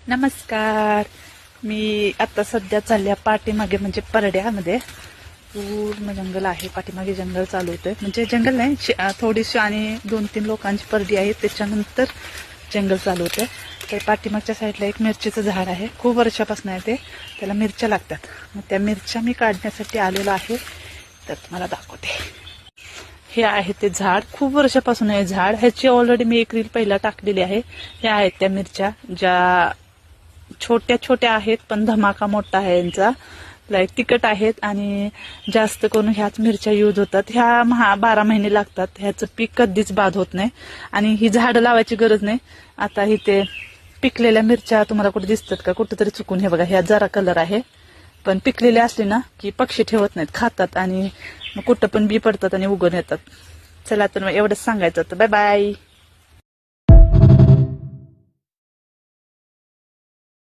नमस्कार. मी आता सध्या चालल्या पाठीमागे म्हणजे परड्यामध्ये पूर्ण जंगल आहे. पाठीमागे जंगल चालू होतंय, म्हणजे जंगल नाही, थोडीशी आणि 2-3 लोकांची परडी आहे, त्याच्यानंतर जंगल चालू होतंय. तर पाठीमागच्या साईडला एक मिरचीचं झाड आहे, खूप वर्षापासून आहे ते, त्याला मिरच्या लागतात. मग त्या मिरच्या मी काढण्यासाठी आलेलो आहे, तर तुम्हाला दाखवते. हे आहे ते झाड, खूप वर्षापासून आहे झाड. ह्याची ऑलरेडी मी एक रील पहिला टाकलेली आहे. ह्या आहेत त्या मिरच्या, ज्या छोट्या छोट्या आहेत पण धमाका मोठा आहे यांचा, लाईक तिखट आहेत आणि जास्त करून ह्याच मिरच्या यूज होतात. ह्या 12 महिने लागतात, ह्याचं पीक कधीच बाद होत नाही आणि ही झाडं लावायची गरज नाही. आता इथे पिकलेल्या मिरच्या तुम्हाला कुठे दिसतात का? कुठेतरी चुकून, हे बघा, ह्या जरा कलर आहे, पण पिकलेले असले ना की पक्षी ठेवत नाहीत, खातात आणि मग कुठं पण बी पडतात आणि उगवून येतात. चला तर मग एवढंच सांगायचं होतं. Bye bye.